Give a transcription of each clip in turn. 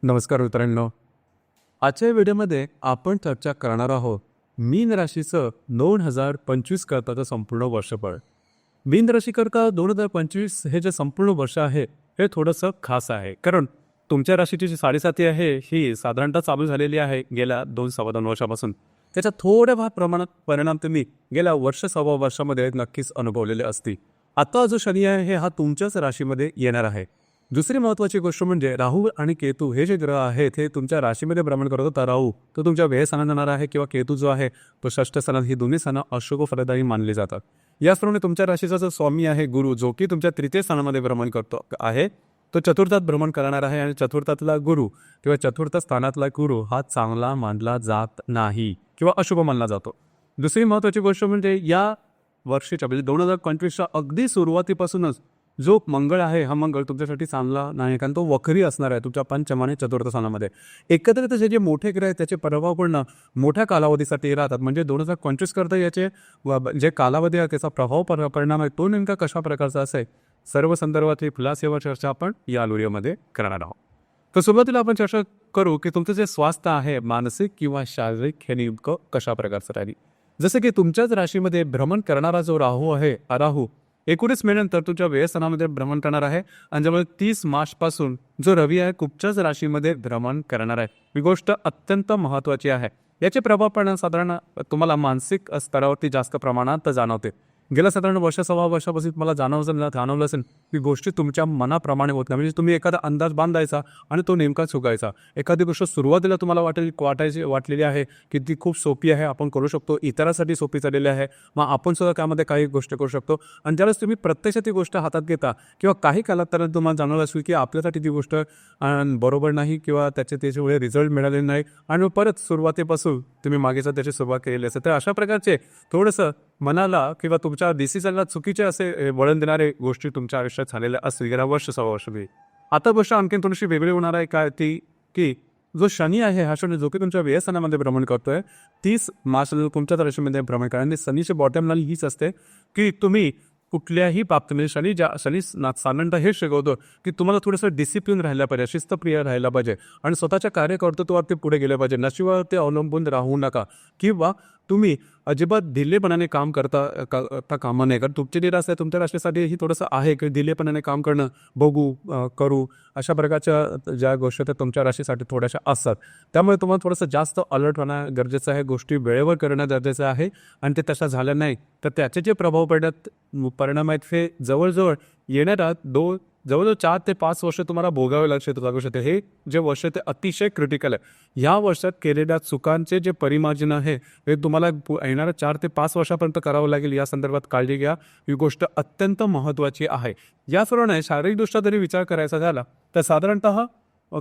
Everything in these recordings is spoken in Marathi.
नमस्कार मित्रांनो. आजच्या व्हिडिओमध्ये आपण चर्चा करणार आहोत मीन राशीचं 2025 करताचं संपूर्ण वर्षफळ. मीन राशीकरता 2025 हे जे संपूर्ण वर्ष आहे हे थोडंसं खास आहे, कारण तुमच्या राशीची जी 7.5 आहे ही साधारणतः चालू झालेली आहे गेल्या 2-2.25 वर्षापासून. त्याच्या थोड्या फार प्रमाणात परिणाम तुम्ही गेल्या सव्वा वर्षामध्ये नक्कीच अनुभवलेले असतील. आता जो शनी आहे हा तुमच्याच राशीमध्ये येणार आहे. दुसरी महत्त्वाची गोष्ट म्हणजे राहू आणि केतू हे जे ग्रह आहेत हे तुमच्या राशीमध्ये भ्रमण करत होता. राहू तो तुमच्या व्यय स्थानात जाणार आहे किंवा केतू जो आहे तो षष्ठ स्थानात. ही दोन्ही स्थानं अशुभ फलदायी मानली जातात. याचप्रमाणे तुमच्या राशीचा जो स्वामी आहे गुरु, जो की तुमच्या तृतीय स्थानामध्ये भ्रमण करतो आहे, तो चतुर्थात भ्रमण करणार आहे. आणि चतुर्थातला गुरु किंवा चतुर्थ स्थानातला गुरु हा चांगला मानला जात नाही किंवा अशुभ मानला जातो. दुसरी महत्त्वाची गोष्ट म्हणजे या वर्षीच्या म्हणजे 2025च्या अगदी सुरुवातीपासूनच जो मंगळ आहे हा मंगळ तुमच्यासाठी चांगला नाही, कारण तो वक्री असणार आहे तुमच्या पंचम आणि चतुर्थ स्थानामध्ये. एकत्रित जे मोठे ग्रह आहेत त्याचे प्रभाव पण मोठ्या कालावधीसाठी राहतात. म्हणजे 2025 करता याचे जे कालावधी आहे त्याचा प्रभाव परिणाम आहे तो नेमका कशा प्रकारचा असेल, सर्व संदर्भातली खुलासेवर चर्चा आपण या व्हिडिओमध्ये करणार आहोत. तर सुरुवातीला आपण चर्चा करू की तुमचं जे स्वास्थ्य आहे मानसिक किंवा शारीरिक हे नेमकं कशा प्रकारचं राहील. जसं की तुमच्याच राशीमध्ये भ्रमण करणारा जो राहू आहे, राहू 19 मे नंतर तुमच्या व्ययस्थानामध्ये भ्रमण करणार आहे. आणि ज्यामुळे 30 मार्चपासून जो रवी आहे कुठच्याच राशीमध्ये भ्रमण करणार आहे. ही गोष्ट अत्यंत महत्त्वाची आहे. याचे प्रभाव पण साधारण तुम्हाला मानसिक स्तरावरती जास्त प्रमाणात जाणवते. गेल्या साधारण सव्वा वर्षापासून तुम्हाला जाणवलं असेल की गोष्टी तुमच्या मनाप्रमाणे होत नाही. म्हणजे तुम्ही एखादा अंदाज बांधायचा आणि तो नेमका चुकायचा. एखादी गोष्ट सुरुवातीला तुम्हाला वाटलेली आहे की ती खूप सोपी आहे, आपण करू शकतो, इतरांसाठी सोपी चाललेली आहे, मग आपण सुद्धा त्यामध्ये काही गोष्टी करू शकतो. आणि ज्यावेळेस तुम्ही प्रत्यक्षात ती गोष्ट हातात घेता किंवा काही कालात तर तुम्हाला जाणवलं असेल की आपल्यासाठी ती गोष्ट बरोबर नाही किंवा त्याचे रिझल्ट मिळाले नाही आणि परत सुरुवातीपासून तुम्ही मागेचा त्याची सुरुवात केलेली असेल. तर अशा प्रकारचे थोडंसं मनाला किंवा तुमच्या डिसिजनला चुकीचे असे वळण देणारे गोष्टी तुमच्या आयुष्यात झालेल्या असतील गेल्या सव्वा वर्षापूर्वी. आता गोष्ट आणखी थोडीशी वेगळी होणार आहे. काय ती की जो शनी आहे हा शनी जो की तुमच्या व्ययस्थानामध्ये भ्रमण करतोय 30 मार्च तुमच्याच राशीमध्ये भ्रमण करा. आणि शनीची बॉटम लाईन हीच असते की तुम्ही कुठल्याही बाबतीमध्ये शनी साधारणतः हे शिकवतो की तुम्हाला थोडंसं डिसिप्लिन राहायला पाहिजे, शिस्तप्रिय राहायला पाहिजे आणि स्वतःच्या कार्यकर्तृत्वावरती पुढे गेले पाहिजे. नशिबावरती अवलंबून राहू नका किंवा तुम्ही अजिबात ढिलेपणाने काम करता कामा नये. कारण तुमची जी रास आहे तुमच्या राशीसाठी ही थोडंसं आहे की ढिलेपणाने काम करणं, बघू करू अशा प्रकारच्या ज्या गोष्टी त्या तुमच्या राशीसाठी थोड्याशा असतात. त्यामुळे तुम्हाला थोडंसं जास्त अलर्ट होणं गरजेचं आहे. गोष्टी वेळेवर करणं गरजेचं आहे. आणि ते तशा झाल्या नाही तर त्याचे जे परिणाम आहेत हे जवळजवळ येणाऱ्या जवळजवळ 4 ते 5 वर्ष तुम्हाला भोगावे लागू शकते. हे जे वर्ष ते अतिशय क्रिटिकल आहे. ह्या वर्षात केलेल्या चुकांचे जे परिमार्जन आहे हे तुम्हाला येणाऱ्या 4 ते 5 वर्षापर्यंत करावं लागेल. या संदर्भात काळजी घ्या. ही गोष्ट अत्यंत महत्त्वाची आहे. याचप्रमाणे शारीरिकदृष्ट्या जरी विचार करायचा झाला तर साधारणतः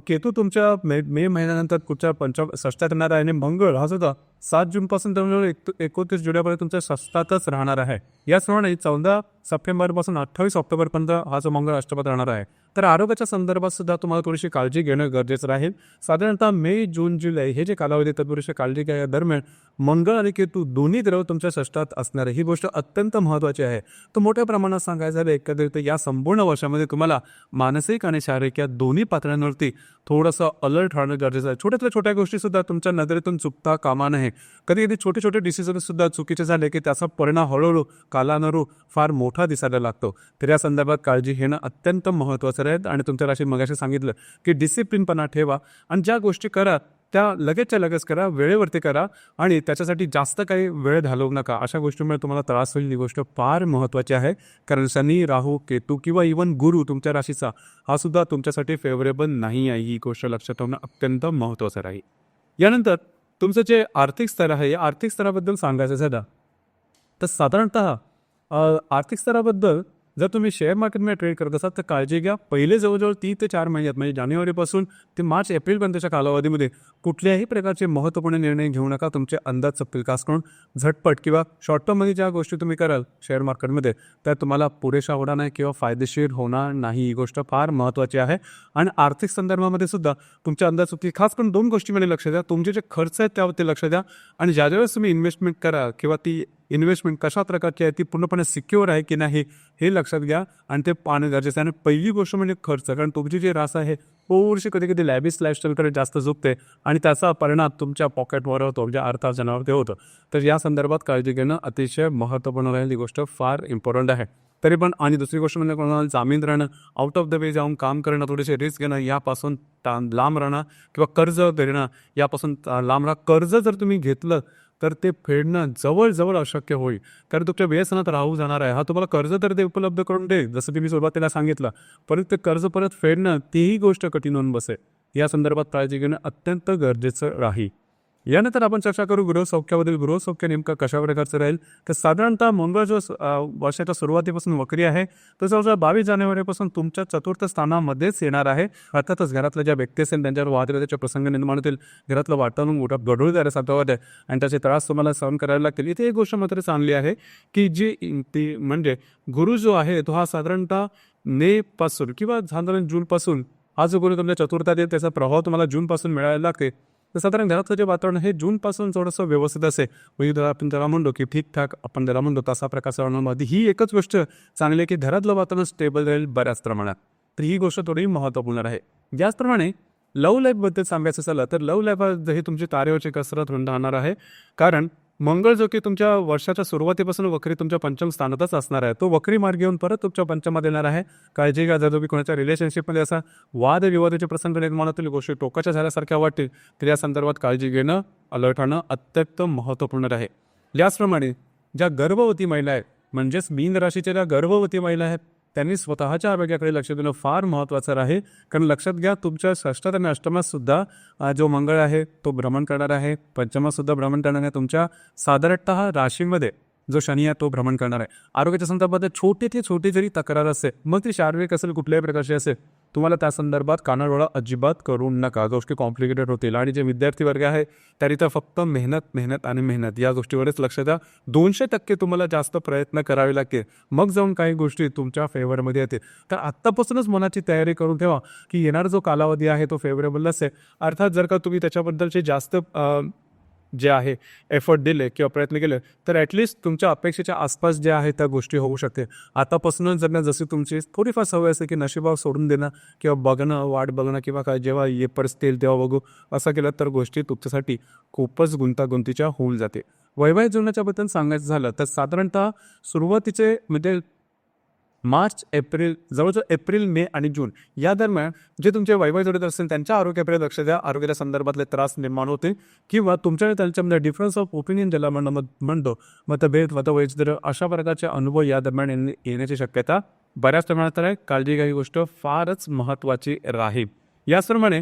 केतू तुमच्या मे महिन्यानंतर पुढच्या षष्ठात येणार आहे. आणि मंगळ हा सुद्धा 7 जूनपासून जवळजवळ 29 जुलैपर्यंत तुमच्या षष्ठातच राहणार आहे. याचप्रमाणे 14 सप्टेंबरपासून 28 ऑक्टोबरपर्यंत हा जो मंगळ अष्टपात राहणार आहे. तर आरोग्याच्या संदर्भात सुद्धा तुम्हाला थोडीशी काळजी घेणं गरजेचं राहील. साधारणतः मे, जून, जुलै हे जे कालावधी तर थोडीशी काळजी घ्या. दरम्यान मंगळ आणि केतू दोन्ही ग्रह तुमच्या षष्ठात असणार आहे. ही गोष्ट अत्यंत महत्त्वाची आहे. तर मोठ्या प्रमाणात सांगायचं झालं एकंदरीत या संपूर्ण वर्षामध्ये तुम्हाला मानसिक आणि शारीरिक या दोन्ही पातळ्यांवरती थोडंसं अलर्ट राहणं गरजेचं आहे. छोट्या गोष्टीसुद्धा तुमच्या नजरेतून चुकता कामा नये. कधी छोटे डिसिजनसुद्धा चुकीचे झाले की त्याचा परिणाम हळूहळू कालानुरूप फार मोठा दिसायला लागतो. तर या संदर्भात काळजी घेणं अत्यंत महत्त्वाचं आहे. आणि तुमच्या राशीत मगाशी सांगितलं की डिसिप्लिनपणा ठेवा आणि ज्या गोष्टी करा त्या लगेचच्या लगेच करा, वेळेवरती करा आणि त्याच्यासाठी जास्त काही वेळ घालवू नका. अशा गोष्टीमुळे तुम्हाला त्रास होईल. ही गोष्ट फार महत्त्वाची आहे. कारण शनी, राहू, केतू किंवा इव्हन गुरु तुमच्या राशीचा हा सुद्धा तुमच्यासाठी फेवरेबल नाही आहे. ही गोष्ट लक्षात ठेवणं अत्यंत महत्त्वाचं राहील. यानंतर तुमचं जे आर्थिक स्तर आहे या आर्थिक स्तराबद्दल सांगायचं झालं तर साधारणतः आर्थिक स्तराबद्दल जर तुम्ही शेअर मार्केटमध्ये ट्रेड करत असाल तर काळजी घ्या. पहिले जवळजवळ 3 ते 4 महिन्यात म्हणजे जानेवारीपासून ते मार्च एप्रिलपर्यंतच्या कालावधीमध्ये कुठल्याही प्रकारचे महत्त्वपूर्ण निर्णय घेऊ नका. तुमचे अंदाज विकास करून झटपट किंवा शॉर्ट टर्ममध्ये ज्या गोष्टी तुम्ही कराल शेअर मार्केटमध्ये त्या तुम्हाला पुरेशा होणार नाही किंवा फायदेशीर होणार नाही. ही गोष्ट फार महत्त्वाची आहे. आणि आर्थिक संदर्भामध्ये सुद्धा तुमच्या अंदाज खास करून 2 गोष्टीमध्ये लक्ष द्या. तुमचे जे खर्च आहेत त्यावरती लक्ष द्या. आणि ज्यावेळेस तुम्ही इन्व्हेस्टमेंट करा किंवा ती इन्व्हेस्टमेंट कशा प्रकारची आहे ती पूर्णपणे सिक्युअर आहे की नाही हे लक्षात घ्या. आणि ते पाहणं गरजेचं आहे. आणि पहिली गोष्ट म्हणजे खर्च, कारण तुमची जी रास आहे थोडीशी कधी कधी लॅबिस लाईफस्टाईलकडे जास्त झुकते आणि त्याचा परिणाम तुमच्या पॉकेटवर होतो, म्हणजे अर्थार्जनावर ते होतं. तर या संदर्भात काळजी घेणं अतिशय महत्त्वपूर्ण राहील. ही गोष्ट फार इम्पॉर्टंट आहे. तरी पण आणि दुसरी गोष्ट म्हणजे कोणाला जामीन राहणं, आउट ऑफ द वे जाऊन काम करणं, थोडेसे रिस्क घेणं, यापासून लांब राहणं किंवा कर्ज देणं यापासून लांब राहा. कर्ज जर तुम्ही घेतलं तर ते फेडणं जवळजवळ अशक्य होईल, कारण तुमच्या व्यसनात राहू जाणार आहे. हा तुम्हाला कर्ज तर ते उपलब्ध करून दे, जसं की मी सुरुवातीला सांगितलं, परंतु ते कर्ज परत फेडणं तीही गोष्ट कठीण होऊन बसेल. या संदर्भात काळजी घेणं अत्यंत गरजेचं राहील. यानंतर आपण चर्चा करू गृहसौख्याबद्दल. गृहसौख्य नेमकं कशा प्रकारचं राहील, तर साधारणतः मंगळ जो वर्षाच्या सुरुवातीपासून वक्री आहे, तो जवळजवळ 22 जानेवारीपासून तुमच्या चतुर्थ स्थानामध्येच येणार आहे. अर्थातच घरातल्या ज्या व्यक्ती असेल त्यांच्यावर वादविवादाचे प्रसंग निर्माण होतील, घरातलं वातावरण मोठं गढूळ सारखं आहे आणि त्याचे त्रास तुम्हाला सहन करायला लागतील. इथे एक गोष्ट मात्र चांगली आहे की जी ती म्हणजे गुरु जो आहे तो हा साधारणतः मेपासून किंवा साधारण जूनपासून, हा जो गुरु तुमच्या चतुर्थात येईल त्याचा प्रभाव तुम्हाला जूनपासून मिळायला लागते. तर साधारण घरातलं जे वातावरण हे जूनपासून थोडंसं व्यवस्थित असेल, म्हणजे आपण त्याला म्हणतो की ठीकठाक, आपण त्याला म्हणतो तसा प्रकारचा वातावरणामध्ये ही एकच गोष्ट चांगली आहे की घरातलं वातावरण स्टेबल राहील बऱ्याच प्रमाणात. तर ही गोष्ट थोडी महत्त्वपूर्ण आहे. त्याचप्रमाणे लव्ह लाईफबद्दल सांगायचं झालं तर लव्ह लाईफ ही तुमची तारेवरची कसरत राहणार आहे, कारण मंगळ जो की तुमच्या वर्षाच्या सुरुवातीपासून वक्री तुमच्या पंचम स्थानातच असणार आहे, तो वक्री मार्ग घेऊन परत तुमच्या पंचमात येणार आहे. काळजी घ्या, जर तुम्ही कोणाच्या रिलेशनशिपमध्ये असा वादविवादाचे प्रसंग निर्माण होतील, गोष्टी टोकाच्या झाल्यासारख्या वाटतील, तर या संदर्भात काळजी घेणं, अलर्ट राहणं अत्यंत महत्त्वपूर्ण आहे. याचप्रमाणे ज्या गर्भवती महिला आहेत, म्हणजेच मीन राशीच्या ज्या गर्भवती महिला आहेत, त्यांनी स्वतःच्या आरोग्याकडे लक्ष देणं फार महत्त्वाचं आहे. कारण लक्षात घ्या, तुमच्या षष्ठात आणि अष्टमात सुद्धा जो मंगळ आहे तो भ्रमण करणार आहे, पंचमात सुद्धा भ्रमण करणार आहे. तुमच्या साधारणतः राशीमध्ये जो शनी आहे तो भ्रमण करणार आहे. आरोग्याच्या संदर्भात छोटी ते छोटी जरी तक्रार असेल, मग ती शारीरिक असेल कुठल्याही प्रकारची असेल, तुम्हाला त्या संदर्भात कानाडोळा अजिबात करू नका. गोष्टी कॉम्प्लिकेटेड होतील. आणि जे विद्यार्थी वर्ग आहे तरी तर फक्त मेहनत मेहनत आणि मेहनत या गोष्टीवरच लक्ष द्या. 200% तुम्हाला जास्त प्रयत्न करावे लागतील, मग जाऊन काही गोष्टी तुमच्या फेवरमध्ये येतील. तर आत्तापासूनच मनाची तयारी करून ठेवा की येणारा जो कालावधी आहे तो फेवरेबल असेल. अर्थात जर का तुम्ही त्याच्याबद्दलचे जास्त जे आहे एफर्ट दिले किंवा प्रयत्न केले तर ॲटलिस्ट तुमच्या अपेक्षेच्या आसपास जे आहे त्या गोष्टी होऊ शकते. आतापासूनच जर जशी तुमची थोडीफार सवय असेल की नशिबावर सोडून देणं किंवा बघणं, वाट बघणं किंवा काय जेव्हा ये परिस्थिती येईल तेव्हा बघू, असं केलं तर गोष्टी तुमच्यासाठी खूपच गुंतागुंतीच्या होऊन जाते. वैवाहिक जीवनाच्याबद्दल सांगायचं झालं तर साधारणतः सुरुवातीचे म्हणजे मार्च, एप्रिल, जवळजवळ एप्रिल, मे आणि जून या दरम्यान जे तुमचे वैवाहिक जोडीदार असतील त्यांच्या आरोग्याकडे लक्ष द्या. आरोग्याच्या संदर्भातले त्रास निर्माण होते किंवा तुमच्या त्यांच्यामध्ये डिफरन्स ऑफ ओपिनियन ज्याला म्हणतो, मतभेद, मतवैचित्र्य अशा प्रकारचे अनुभव या दरम्यान येण्याची शक्यता बऱ्याच प्रमाणात आहे. काळजी घ्या, ही गोष्ट फारच महत्त्वाची राहील. याचप्रमाणे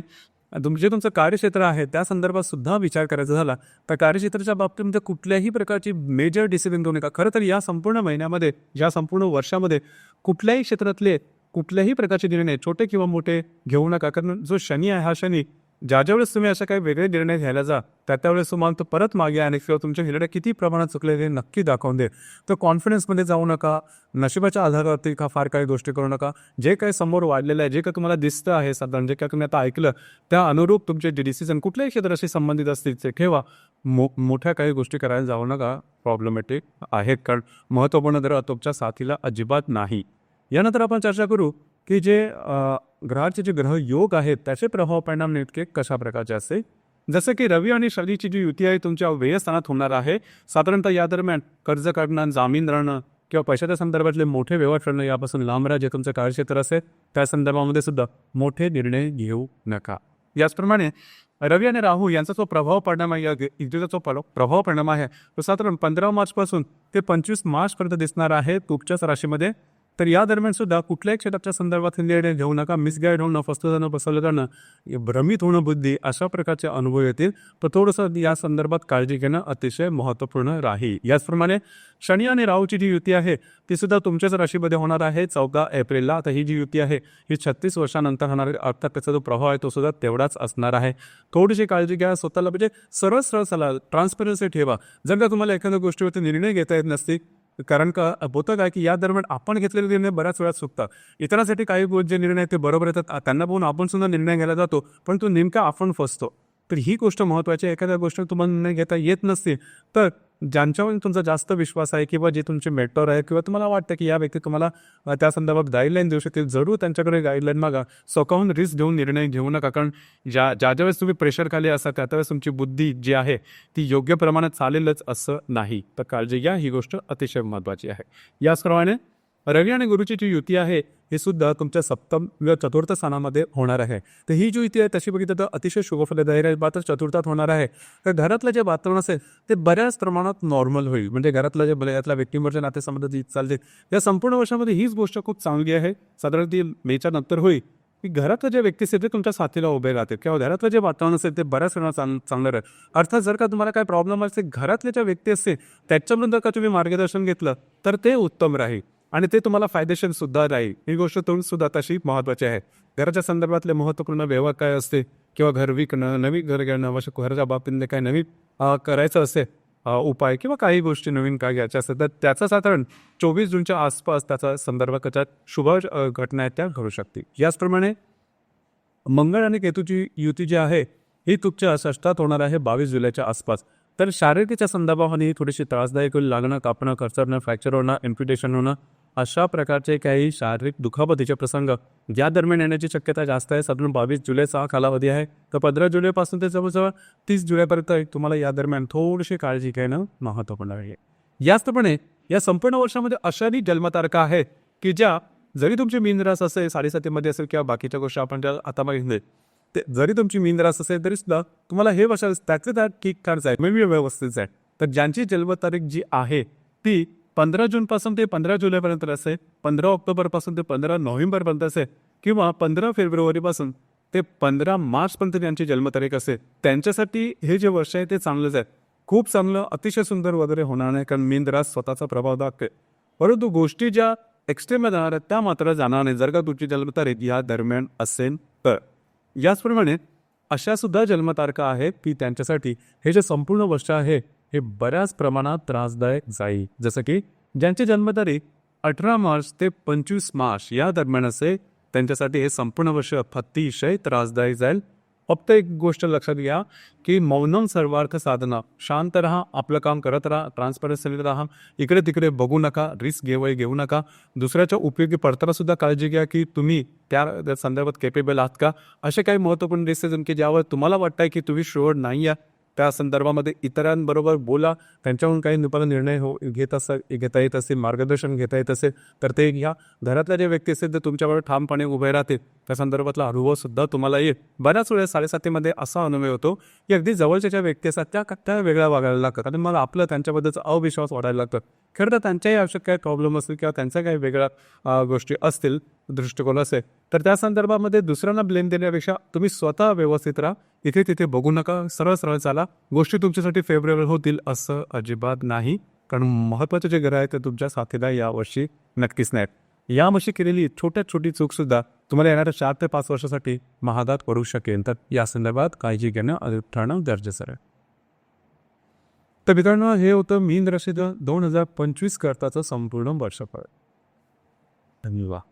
तुमचं कार्यक्षेत्र आहे त्या संदर्भात सुद्धा विचार करायचा झाला तर कार्यक्षेत्राच्या बाबतीमध्ये कुठल्याही प्रकारची मेजर डिसिजन घेऊ नका. खरं तर या संपूर्ण महिन्यामध्ये, या संपूर्ण वर्षामध्ये कुठल्याही क्षेत्रातले कुठल्याही प्रकारचे निर्णय छोटे किंवा मोठे घेऊ नका. कारण जो शनी आहे हा शनी ज्यावेळेस तुम्ही अशा काही वेगळे निर्णय घ्यायला जा त्यावेळेस तुम्हाला तो परत मागे आणि किंवा तुमच्या निर्णय किती प्रमाणात चुकले हे नक्की दाखवून दे. तर कॉन्फिडन्समध्ये जाऊ नका, नशिबाच्या आधारावरती का फार काही गोष्टी करू नका. जे काही समोर वाढलेलं आहे, जे काही तुम्हाला दिसतं आहे साधारण, जे काही तुम्ही आता ऐकलं त्या अनुरूप तुमचे जे डिसिजन कुठल्याही क्षेत्राशी संबंधित असतील ते ठेवा. मोठ्या काही गोष्टी करायला जाऊ नका, प्रॉब्लेमॅटिक आहेत, कारण महत्त्वपूर्ण ग्रह तुमच्या साथीला अजिबात नाही. यानंतर आपण चर्चा करू की जे ग्रहाचे जे ग्रह योग आहेत त्याचे प्रभाव परिणाम नेमके कशा प्रकारचे असेल. जसं की रवी आणि शनीची जी युती आहे तुमच्या व्ययस्थानात होणार आहे. साधारणतः या दरम्यान कर्ज काढणं, जामीन राहणं किंवा पैशाच्या संदर्भातले मोठे व्यवहार करणं यापासून लांब राहा. जे तुमचं कार्यक्षेत्र असेल त्या संदर्भामध्ये सुद्धा मोठे निर्णय घेऊ नका. याचप्रमाणे रवी आणि राहू यांचा जो प्रभाव परिणाम आहे, या युतीचा जो प्रभाव परिणाम आहे तो साधारण 15 मार्चपासून ते 25 मार्चपर्यंत दिसणार आहे तुमच्याच राशीमध्ये. तर या दरम्यान सुद्धा कुठल्याही क्षेत्राच्या संदर्भात निर्णय घेऊ नका. मिसगाईड होणं, फसलं जाणं, बसवलं जाणं, भ्रमित होणं बुद्धी अशा प्रकारचे अनुभव येतील. तर थोडंसं या संदर्भात काळजी घेणं अतिशय महत्त्वपूर्ण राहील. याचप्रमाणे शनी आणि राहूची जी युती आहे ती सुद्धा तुमच्याच राशीमध्ये होणार आहे 14 एप्रिलला. आता ही जी युती आहे ही 36 वर्षानंतर होणार आहे. अर्थात त्याचा जो प्रभाव आहे तो सुद्धा तेवढाच असणार आहे. थोडीशी काळजी घ्या स्वतःला, म्हणजे सरळ सरळ चला, ट्रान्सपरन्सी ठेवा. जर का तुम्हाला एखाद्या गोष्टीवरती निर्णय घेता येत नसतील, कारण का होतं काय की या दरम्यान आपण घेतलेले निर्णय बऱ्याच वेळा चुकतात. इतरांसाठी काही जे निर्णय ते बरोबर येतात, त्यांना पाहून आपण सुद्धा निर्णय घ्यायला जातो, पण तो नेमका आपण फसतो. तर ही गोष्ट महत्त्वाची आहे. एखाद्या गोष्ट तुम्हाला निर्णय घेता येत नसते तर ज्यांच्यावर तुमचा जास्त विश्वास आहे किंवा जे तुमचे मेंटॉर आहे किंवा तुम्हाला वाटतं की या व्यक्ती तुम्हाला त्या संदर्भात गाईडलाईन देऊ शकतील, जरूर त्यांच्याकडे गाईडलाईन मागा. स्वतःहून रिस्क घेऊन निर्णय घेऊ नका, कारण ज्या वेळेस तुम्ही प्रेशर खाली असाल त्यावेळेस तुमची बुद्धी जी आहे ती योग्य प्रमाणात चालेलच असं नाही. तर काळजी घ्या, ही गोष्ट अतिशय महत्त्वाची आहे. याचप्रमाणे रवी आणि गुरुची जी युती आहे हे सुद्धा तुमच्या सप्तम व चतुर्थ स्थानामध्ये होणार आहे. तर ही जी युती आहे तशी बघितलं तर अतिशय शुभफलदायी आहे. मात्र चतुर्थात होणार आहे तर घरातलं जे वातावरण असेल ते बऱ्याच प्रमाणात नॉर्मल होईल. म्हणजे घरातलं जे यातल्या व्यक्तींवरचे नातेसंबंध जी चालतील या संपूर्ण वर्षामध्ये हीच गोष्ट खूप चांगली आहे. साधारण ती मेच्या नंतर होईल की घरातलं जे व्यक्ती असेल ते तुमच्या साथीला उभे राहतील किंवा घरातलं जे वातावरण असेल ते बऱ्याच वेळा चांगलं राहील. अर्थात जर का तुम्हाला काय प्रॉब्लेम असेल घरातले ज्या व्यक्ती असतील त्याच्यामधून जर का तुम्ही मार्गदर्शन घेतलं तर ते उत्तम राहील आणि ते तुम्हाला फायदेशीर सुद्धा राहील. ही गोष्ट सुद्धा तशी महत्त्वाची आहे. घराच्या संदर्भातले महत्त्वपूर्ण व्यवहार काय असते किंवा घर विकणं, नवीन घर घेणं, अशा घराच्या बाबतीत काही नवीन करायचं असेल उपाय किंवा काही गोष्टी नवीन काय घ्यायच्या असतात तर त्याचं साधारण 24 जूनच्या आसपास त्याचा संदर्भ त्याच्यात शुभ घटना आहेत त्या घडू शकतील. याचप्रमाणे मंगळ आणि केतूची युती जी आहे ही तुमच्या षष्ठात होणार आहे 22 जुलैच्या आसपास. तर शारीरिकच्या संदर्भाने ही थोडीशी त्रासदायक होईल. लागणं, कापणं, खरचरणं, फ्रॅक्चर होणं, इन्फिटेशन होणं अशा प्रकारचे काही शारीरिक दुखापतीचे प्रसंग या दरम्यान येण्याची शक्यता जास्त आहे. साधारण 22 जुलैचा हा कालावधी आहे. तर 15 जुलैपासून ते जवळजवळ 30 जुलैपर्यंत तुम्हाला या दरम्यान थोडीशी काळजी घेणं महत्त्वपूर्ण आहे. याचप्रमाणे या संपूर्ण वर्षामध्ये अशाही जन्मतारखा आहेत की ज्या जरी तुमची मीन रास असेल 7.5 असेल किंवा बाकीच्या गोष्टी आपण ज्या आता बघितले ते जरी तुमची मीन रास असेल तरी सुद्धा तुम्हाला हे वर्ष त्याचे त्यात ठीक कारच आहे म्हणजे व्यवस्थित आहे. तर ज्यांची जन्मतारीख जी आहे ती 15 जूनपासून ते 15 जुलैपर्यंत असेल, 15 ऑक्टोबरपासून ते 15 नोव्हेंबरपर्यंत असेल किंवा 15 फेब्रुवारीपासून ते 15 मार्चपर्यंत ज्यांची जन्मतारीख असेल त्यांच्यासाठी हे जे वर्ष आहे ते चांगलंच आहे. खूप चांगलं, अतिशय सुंदर वगैरे होणार नाही, कारण मीन रास स्वतःचा प्रभाव दाखते. परंतु गोष्टी ज्या एक्स्ट्रीमला जाणार आहेत त्या मात्र जाणार नाही जर का तुमची जन्मतारीख या दरम्यान असेल तर. याचप्रमाणे अशा सुद्धा जन्मतारखा आहेत की त्यांच्यासाठी हे जे संपूर्ण वर्ष आहे हे बऱ्याच प्रमाणात त्रासदायक जाईल. जसं की ज्यांची जन्मतारीख 18 मार्च ते 25 मार्च या दरम्यान असेल त्यांच्यासाठी हे संपूर्ण वर्ष अतिशय त्रासदायक जाईल. फक्त एक गोष्ट लक्षात घ्या की मौनम सर्वार्थ साधना, शांत राहा, आपलं काम करत राहा, ट्रान्सपरन्सीने राहा, इकडे तिकडे बघू नका, रिस्क घेऊ नका. दुसऱ्याच्या उपयोगी पडताना सुद्धा काळजी घ्या की तुम्ही त्या संदर्भात केपेबल आहात का. असे काही महत्त्वपूर्ण डिसिजन की ज्यावर तुम्हाला वाटतंय की तुम्ही शुअर नाही आहे त्या संदर्भामध्ये इतरांबरोबर बोला, त्यांच्याकडून काही निर्णय घेता येत असेल, मार्गदर्शन घेता येत असेल तर ते घ्या. घरातल्या जे व्यक्ती असतील तर तुमच्याबरोबर ठामपणे उभे राहतील त्या संदर्भातला अनुभव सुद्धा तुम्हाला येईल. बऱ्याच वेळेस 7.5 असा अनुभव होतो की अगदी जवळच्या ज्या व्यक्ती असतात त्या वेगळ्या वागायला लागतात आणि मला आपलं त्यांच्याबद्दलचा अविश्वास वाढायला लागतं. खरं तर त्यांच्याही आवश्यक काही प्रॉब्लेम असतील किंवा त्यांच्या काही वेगळ्या गोष्टी असतील, दृष्टिकोन असेल तर त्या संदर्भामध्ये दुसऱ्यांना ब्लेम देण्यापेक्षा तुम्ही स्वतः व्यवस्थित राहा, इथे तिथे बघू नका, सरळ सरळ चाला. गोष्टी तुमच्यासाठी फेवरेबल होतील असं अजिबात नाही, कारण महत्त्वाचे जे ग्रह आहे ते तुमच्या साथीला यावर्षी नक्कीच नाहीत. यावर्षी केलेली छोटी चूकसुद्धा तुम्हाला येणाऱ्या 4 ते 5 वर्षासाठी महागात पडू शकेल. तर या संदर्भात काळजी घेणं ठरणं गरजेचं आहे. तर मित्रांनो हे होतं मीन राशीचं 2025 करताचं संपूर्ण वर्षफळ. धन्यवाद.